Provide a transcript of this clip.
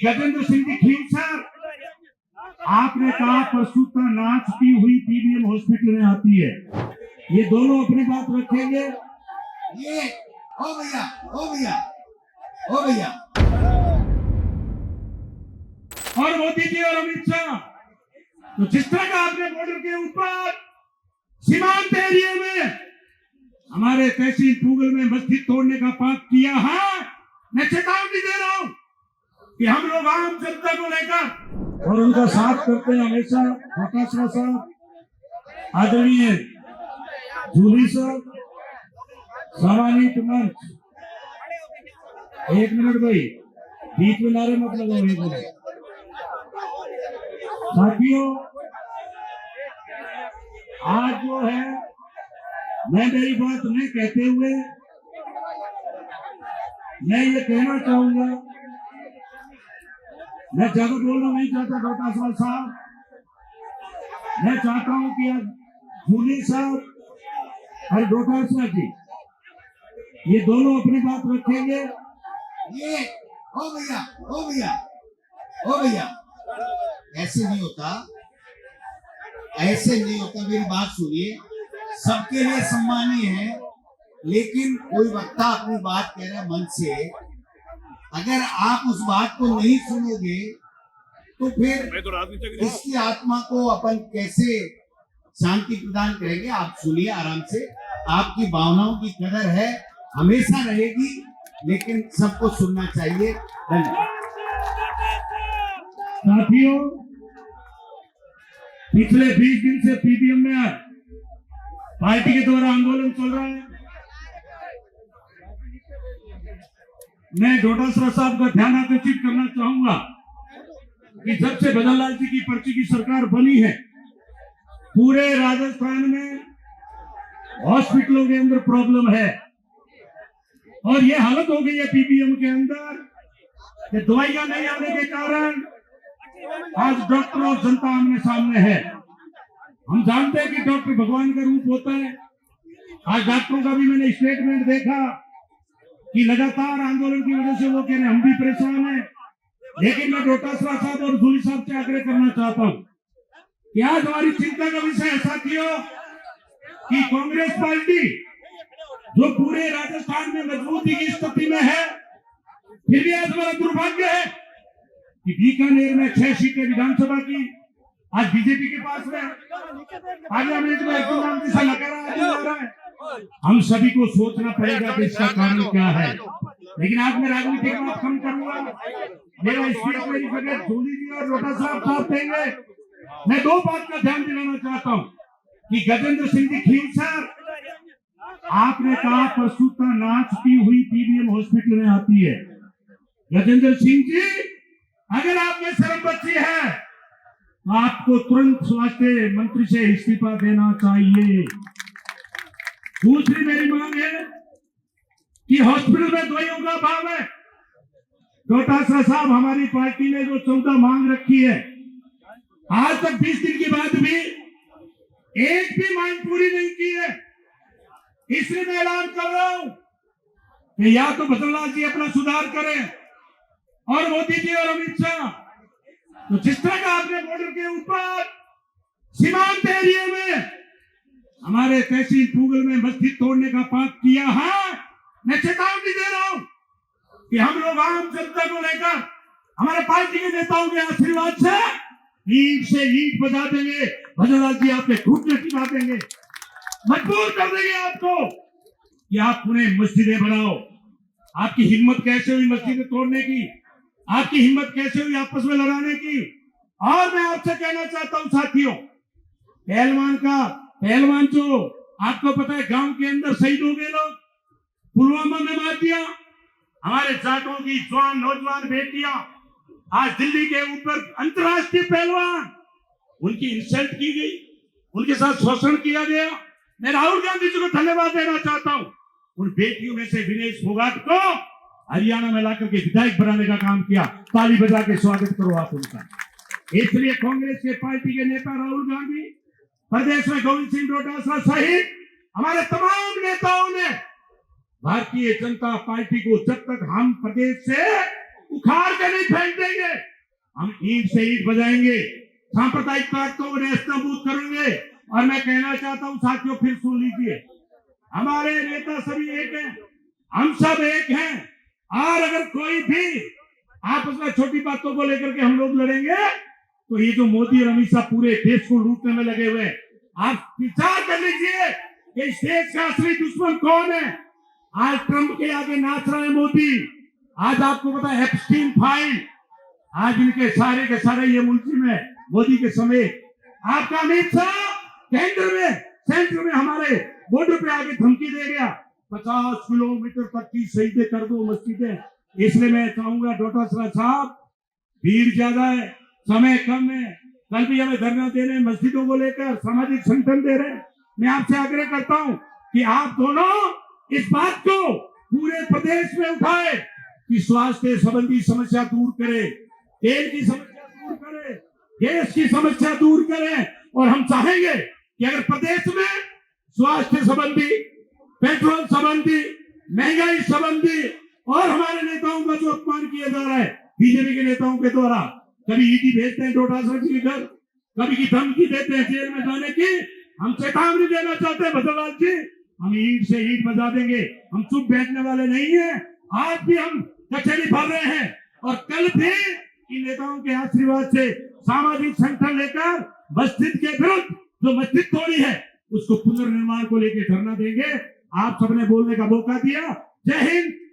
गजेंद्र सिंह जी खीर sir, आपने कहा प्रसूता नाच की हुई पीबीएम हॉस्पिटल में आती है, ये दोनों अपनी बात रखेंगे। ये ओ भैया ओ भैया ओ भैया और मोदी जी और अमित शाह, तो जिस तरह का आपने बॉर्डर के ऊपर सीमांत एरिया में हमारे तहसील पूगल में मस्जिद तोड़ने का पाप किया है, मैं चेतावनी दे रहा हूं कि हम लोग आम जनता को लेकर और उनका साथ करते हैं हमेशा। प्रकाशरा साहब, आदरणीय जूली साहब, सम्मानित मंच, एक मिनट भाई, बीच में नारे मत लगाओ। साथियों, आज जो है, मैं मेरी बात नहीं कहते हुए मैं ये कहना चाहूंगा, मैं ज्यादा बोलना नहीं चाहता डॉक्टर साहब, मैं चाहता हूं कि आज जूली साहब और डॉक्टर जी ये दोनों अपनी बात रखेंगे। ये ओ भैया ओ भैया ओ भैया ऐसे नहीं होता, ऐसे नहीं होता। मेरी बात सुनिए, सबके लिए सम्मानीय है, लेकिन कोई वक्ता अपनी बात कह रहा है मन से, अगर आप उस बात को नहीं सुनोगे तो फिर इसकी आत्मा को अपन कैसे शांति प्रदान करेंगे। आप सुनिए आराम से, आपकी भावनाओं की कदर है, हमेशा रहेगी, लेकिन सबको सुनना चाहिए। धन्यवाद। साथियों, पिछले 20 दिन से पीबीएम में पार्टी के द्वारा आंदोलन चल रहा है। मैं डोटासरा साहब का ध्यान आकर्षित करना चाहूंगा कि जब से भजन लाल जी की पर्ची की सरकार बनी है, पूरे राजस्थान में हॉस्पिटलों के अंदर प्रॉब्लम है और ये हालत हो गई है पीबीएम के अंदर कि दवाइयां नहीं आने के कारण आज डॉक्टर और जनता आमने सामने है। हम जानते हैं कि डॉक्टर भगवान का रूप होता है। आज डॉक्टरों का भी मैंने स्टेटमेंट देखा कि लगातार आंदोलन की वजह से वो कह रहे हम भी परेशान हैं, लेकिन मैं डोटासरा साहब और जूली साहब से आग्रह करना चाहता हूं कि आज हमारी चिंता का विषय है साथियों कि कांग्रेस पार्टी जो पूरे राजस्थान में मजबूती की स्थिति में है, फिर भी आज हमारा दुर्भाग्य है कि बीकानेर में 6 सीटें विधानसभा की आज बीजेपी के पास में, आज हमें नाम दिशा लगा रहा है। हम सभी को सोचना पड़ेगा कि इसका कारण क्या है, लेकिन आज मैं राजनीति की बात कम करूंगा। मेरा स्पीच मेरी जगह जूली जी और लोटा साहब देंगे। मैं 2 बात का ध्यान दिलाना चाहता हूँ कि गजेंद्र सिंह जी खीर सर, आपने कहा प्रसूता नाच की हुई पीबीएम हॉस्पिटल में आती है। गजेंद्र सिंह जी, अगर आप में शर्म बची है तो आपको तुरंत स्वास्थ्य मंत्री से इस्तीफा देना चाहिए। दूसरी मेरी मांग है कि हॉस्पिटल में दवाइयों का अभाव है। डोटासरा साहब, हमारी पार्टी ने जो 14 मांग रखी है, आज तक 20 दिन के बाद भी एक भी मांग पूरी नहीं की है। इसलिए मैं ऐलान कर रहा हूं कि या तो भजनलाल जी अपना सुधार करें और मोदी जी और अमित शाह, तो जिस तरह का आपने बॉर्डर के ऊपर सीमांत एरिया में हमारे तहसील पूगल में मस्जिद तोड़ने का पाप किया है, मैं चेतावनी दे रहा हूं कि हम लोग आम जनता को लेकर हमारे पार्टी के नेताओं के आशीर्वाद से ईंट बजा देंगे। भजनलाल जी आपके घुटने टिका देंगे, मजबूर कर देंगे आपको कि आप पुणे मस्जिदें बनाओ। आपकी हिम्मत कैसे हुई मस्जिदें तोड़ने की? आपकी हिम्मत कैसे हुई आपस में लड़ाने की? और मैं आपसे कहना चाहता हूं साथियों, पहलवान जो आपको पता है गांव के अंदर शहीद हो गए लोग, पुलवामा में मार दिया। हमारे जाटों की जवान नौजवान बेटियां आज दिल्ली के ऊपर अंतरराष्ट्रीय पहलवान, उनकी इंसल्ट की गई, उनके साथ शोषण किया गया। मैं राहुल गांधी जी को धन्यवाद देना चाहता हूं। उन बेटियों में से विनेश फोगाट को हरियाणा में लाकर के विधायक बनाने का काम किया। ताली बजा के स्वागत करो आप उनका। इसलिए कांग्रेस के पार्टी के नेता राहुल गांधी, प्रदेश में गोविंद सिंह डोटासरा सहित हमारे तमाम नेताओं ने भारतीय जनता पार्टी को जब तक हम प्रदेश से उखाड़ के नहीं फेंक देंगे। हम ईंट से ईंट बजाएंगे, सांप्रदायिक ताकतों को नेस्तनाबूद करेंगे। और मैं कहना चाहता हूं साथियों, फिर सुन लीजिए, हमारे नेता सभी एक हैं, हम सब एक हैं। और अगर कोई भी आपस में छोटी बातों को लेकर के हम लोग लड़ेंगे तो ये जो मोदी और अमित शाह पूरे देश को लूटने में लगे हुए हैं, आप विचार कर लीजिए कि इस देश का असली दुश्मन कौन है। आज ट्रंप के आगे नाच रहा है मोदी। आज आपको पता है एप्स्टीन फाइल, आज इनके सारे के सारे ये मुल्जिम है मोदी के समेत। आपका अमित शाह सेंटर में हमारे बॉर्डर पे आगे धमकी दे गया 50 किलोमीटर तक की शहीदें कर दो मस्जिदें। इसलिए मैं चाहूंगा डोटासरा साहब, भीड़ ज्यादा है, समय कम है, कल भी हमें धरना दे रहे हैं मस्जिदों को लेकर, सामाजिक संगठन दे रहे हैं। मैं आपसे आग्रह करता हूं कि आप दोनों इस बात को पूरे प्रदेश में उठाए कि स्वास्थ्य संबंधी समस्या दूर करे, तेल की समस्या दूर करे, गैस की समस्या दूर करें। और हम चाहेंगे कि अगर प्रदेश में स्वास्थ्य संबंधी, पेट्रोल संबंधी, महंगाई संबंधी और हमारे नेताओं का जो अपमान किया जा रहा है बीजेपी के नेताओं के द्वारा, कभी ईडी भेजते हैं डोटासरा जी के घर, कभी की धमकी देते हैं जेल में जाने की, हम चेतावनी देना चाहते हैं भद्रलाल जी, हम ईंट से ईंट बजा देंगे। हम चुप बैठने वाले नहीं है। आज भी हम कचहरी भर रहे हैं और कल भी इन नेताओं के आशीर्वाद से सामाजिक संगठन लेकर मस्जिद के विरुद्ध जो मस्जिद तोड़ी है उसको पुनर्निर्माण को लेकर धरना देंगे। आप सबने बोलने का मौका दिया। जय हिंद।